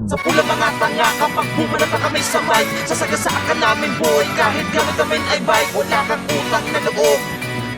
Sa pula mga tanga, kapag bumanat na kami sa mic, sasagasaan ka namin boy, kahit gamit namin ay bike. Wala kang utang na loob,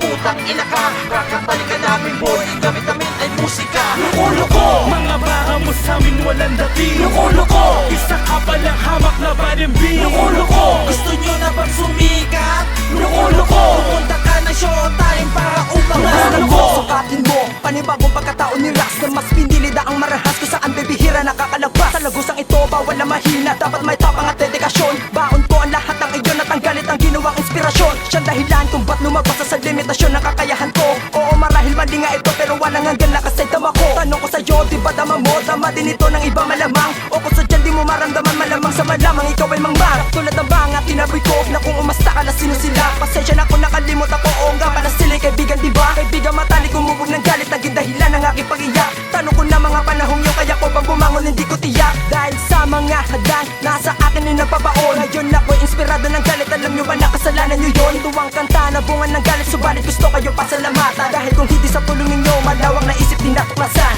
utang ina ka, kakatali ka namin boy, gamit namin ay musika. Loko-loko, mga baka mo sa'min walang dating. loko-loko, Isa ka palang hamak na barimbing. loko-loko, gusto nyo na bang sumikat? Loko-loko, pumunta ka ng showtime para umangat mo. Sukatin mo, panibagong pagkatao ni Rax na mas pinili daang marahas kung saan bibihira nakakalabas. Sa lagusang ito, bawal na mahina, dapat may tapang at dedikasyon. Baon ko ang lahat ng iyon at ang galit ang ginawang inspirasyon. Siyang dahilan kung ba't lumabas sa limitasyon ng kakayahan ko. Oo, marahil mali nga ito pero walang hanggan na kasi dama ko. Tanong ko sa'yo, di ba dama mo? Dama din ito ng iba malamang. O kung sadyan di mo maramdaman, malamang sa malamang ikaw ay mangmang. Tulad ng banga, tinaboy ko na kung umasta ka na sino sila. Pasensya na kung nakalimot ako, oo nga pala sila kaibigan, di ba? Kaibigan matalik, umubog ng galit, naging dahilan ng aking pag-iyak. Tanong ko na mga panahong yun, kaya ko bang bumangon hindi ko tiyak. Dahil sa mga hadang, nasa akin ay nagpapaon. Ngayon ako'y inspirado ng galit, alam nyo ba na kasalanan nyo yun? Ito ang kanta na bunga ng galit, subalit gusto kayo pasalamatan. Dahil kung hindi sa tulong ninyo, malawak na isip din natuklasan.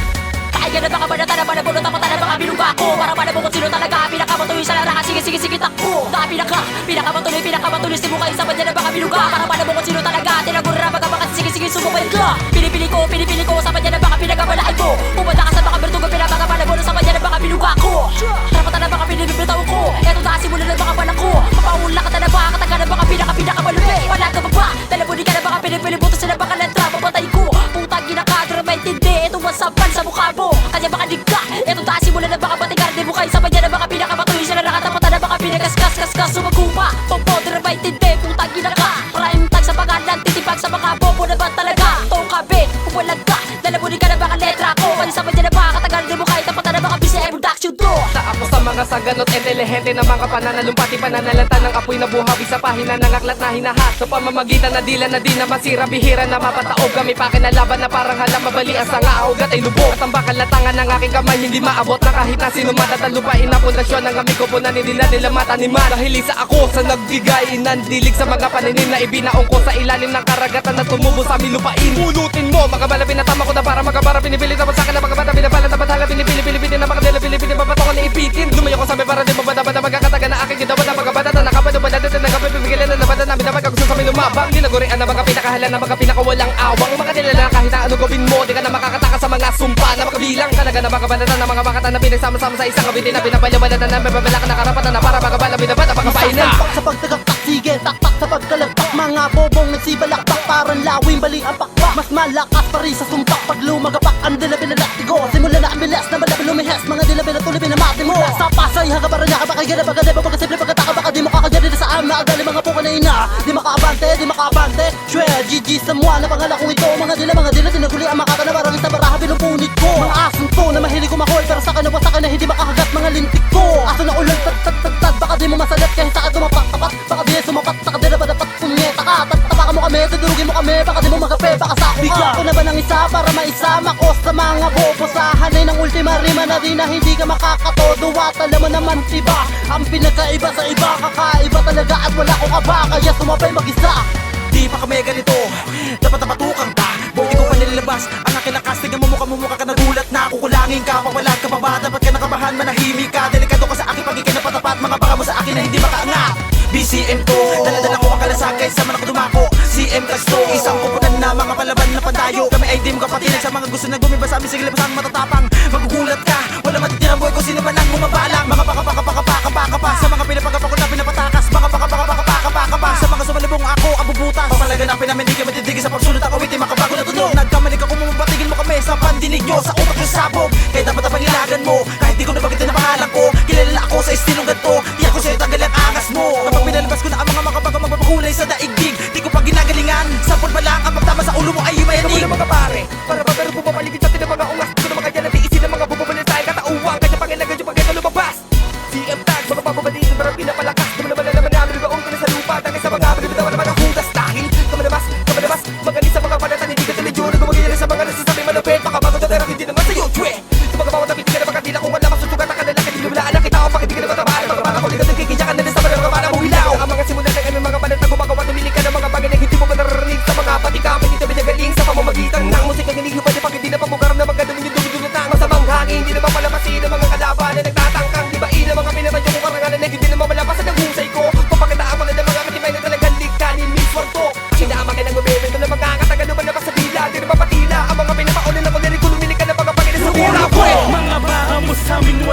Kaya na baka banata na banabunot ako tala baka bilungga ako. Para banabungot sino talaga, pinakamatuloy sa larangan. Sige takbo, pinakamatuloy si mukha isa banyan na baka bilungga. Para banabungot sino talaga, tinagura na baka sige sumubay ka. Pinipili ko sa banyan na baka pinagabalain mo. Pumunta ka sa baka bertugo, pinapakabanabunot sa banyan na baka bilungga ako. Rapatan na baka pinibibitaw ko, eto dasi mula na baka balak ko. Mapaula ka na baka kataga na baka pinakamalupit. Wala ka ba ba, dalabunin ka na baka pinipilibuto sila baka lantra. Papatay ko, putang ginakadra maintindi. Ito masapan sa mukha mo, kanya baka digka. Eto dasi mula na baka patigar di mukha isa banyan na baka pinakamatuloy sila nakatapatan na baka pinagaskas sumaguma. Pagpodra maintindi, putang ginaka. Prime tag sa pangalan, titipag sa mga bobo na ba talaga? Tong kabit, pupulag ka, dalabunin ka na baka letra ko. Kanya sa banyan na baka katagal di mukha itapatan na baka BCI production to. Taapos sa mga saganot, intelihente na mga pananalumpati, pananalanta ng apoy na buhawi sa pahina ng aklat na hinahat. Sa pamamagitan na dila na di na masira, bihira na mapataog. Kami pakinalaban na parang halang mabali ang sanga, ugat ay lubog. At ang bakal na tangan ng aking kamay hindi maabot na kahit na sino man. At ang lupain na pundasyon ng aming kupunan, hindi nila mataniman. Dahil isa ako sa nagbigay ng dilig sa mga pananim na ibinaong ko sa ilalim ng karagatan na tumubo sa aming lupain. Pulutin mo, makabala pinatama ko na para makabara, pinipilit naman sa akin na magkabata, pinapala na batala, pinipili na makadala, pinipili mabato ko na ipitin. Lumayo ko sa may para di mabada-bada magkakataga na aking ginawa na magkabata na nakapad-ubad natin na nakapipigilan na nabada namin na magkagusto sa aming lumabang. Dinagurian na mga pinakahalan na mga pinakawalang awang. Mga nilala kahit na ano gawin mo, di ka na makakataka sa mga sumpa na makabilang talaga na makabalatan ng mga bakatan na pinagsama-sama sa isang kabitin na pinabalyabalatan na may babalak na karapatan na para magabala binabad at makapainan. Sa pagtagaktak, sige, taktak sa pagkalagpak. Mga bobong nagsibalakbak, parang lawing bali ang pakpak. Mas malakas pa rin sa sumpak pag lumagapak. Ang dilabi na laktigo, simula na ang bilis na malabi lumihes. Mga dilabi na tulipin na mati mo. Sa pasay, hagabara niya, kapakigila, pagkadeba, pagkasimple, pagkataka, baka di makakagyan din sa ama. Agali mga puka na ina, di makaabante. Shwe, GG sa mwa na pangalan kong ito. Mga dila, tinaguli ang makaka na parang sa baraha, binupunit ko. Mga asong to na mahilig kumahoy, pero sa kanawasakan na hindi makakagat mga lintik ko. Aso na ulan, tad, baka di mo masalit kahit saan tumapak-tapat. Baka di sumapat, saka di na ba dapat punyeta ka. Tapakan mo kami, tudurugin mo kami, baka di mo magape, baka sako ka. Bigla ko na ba ng isa para maisama ko sa mga bobo sa hanay ng ultima rima na di na hindi ka makakatodo. At alam mo naman diba, ang pinagkaiba sa iba, kakaiba talaga at wala akong aba, kaya sumabay mag-isa. Di pa kami ganito, dapat napatukang ka. Di ko pa nilabas ang aking lakas. Tingnan mo mukha ka nagulat na kukulangin ka. Pawalag ka pa ba? Dapat ka nakabahan, manahimik ka. Delikado ka sa aking pagiging napatapat. Mga baka mo sa akin na hindi makaangat. BCM to, daladala ko ang kalasakay sa mga dumako. CM Castro, isang kupunan na mga palaban na pandayo. Kami ay di mo kapatilan sa mga gusto na gumiba sa amin. Sige labasan matatapang, magugulat ka. Wala matitirang buhay kung sino man ang bumabalang. Mga baka pa sa mga pinapagapa ko na pinapatakas. Mga baka pa sa mga sumalibong ako ang bubutas. Papalaganapin namin di ka matitigil sa pagsunod. Ako iti makabago na tunog. Nagkamali ka kung mapatigil mo kami sa pandinig nyo. Sa utak yung sabog, kaya dapat ang pangilagan mo. Kahit di ko nabagitin na pangalan ko, kilala ako sa estilong ganto. Di ako sa'yo tagal ang angas mo. Kapag pinalabas ko na ang mga makabago magpapakulay sa daigdig, di ko pa ginagalingan. Sampol pa lang ang pagtama sa ulo mo ay yumayanig. Mga pare, para ba pero bumapaligid sa atin ang mga ungas. Di ko na makadyan at iisin ang mga bububunin sa aking katauwang. Kanya pangilagan yung pagkita lumabas. CM tag, mga papabalin, parang pinapalakas. Di mo naman alaman namin, ibaong ko na sa lupa. Dahil sa mga abri, bitawan naman ang hudas. Dahil kamalabas, magaling sa mga panatan. Hindi ka tulijuro, gumagayari sa mga nasasabi malupit. Makabago na pero hindi naman sa'yo, chwe. Sa mga bawat nabitin ka na baka di na kung wala masusugat ang kanila. Kasi lumilaan na kita ako, bakit di ka na matabaan. Mga baka kulit ka din kikiyakan na din sa mga para mo hilaw. Ang mga simulan ng aming mga panat na gumagawa. Tumili ka ng mga bagay na hindi mo pa naririnig. Sa mga pati kami dito binagaling sa pamamagitan ng musikang hinihubad. Pag hindi na pamukaram na magkadumi yung dumi-dumi na masamang hangin.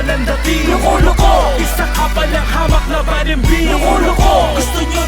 walang dating. Loko-loko, isa ka palang hamak na banimbing. Loko-loko, gusto nyo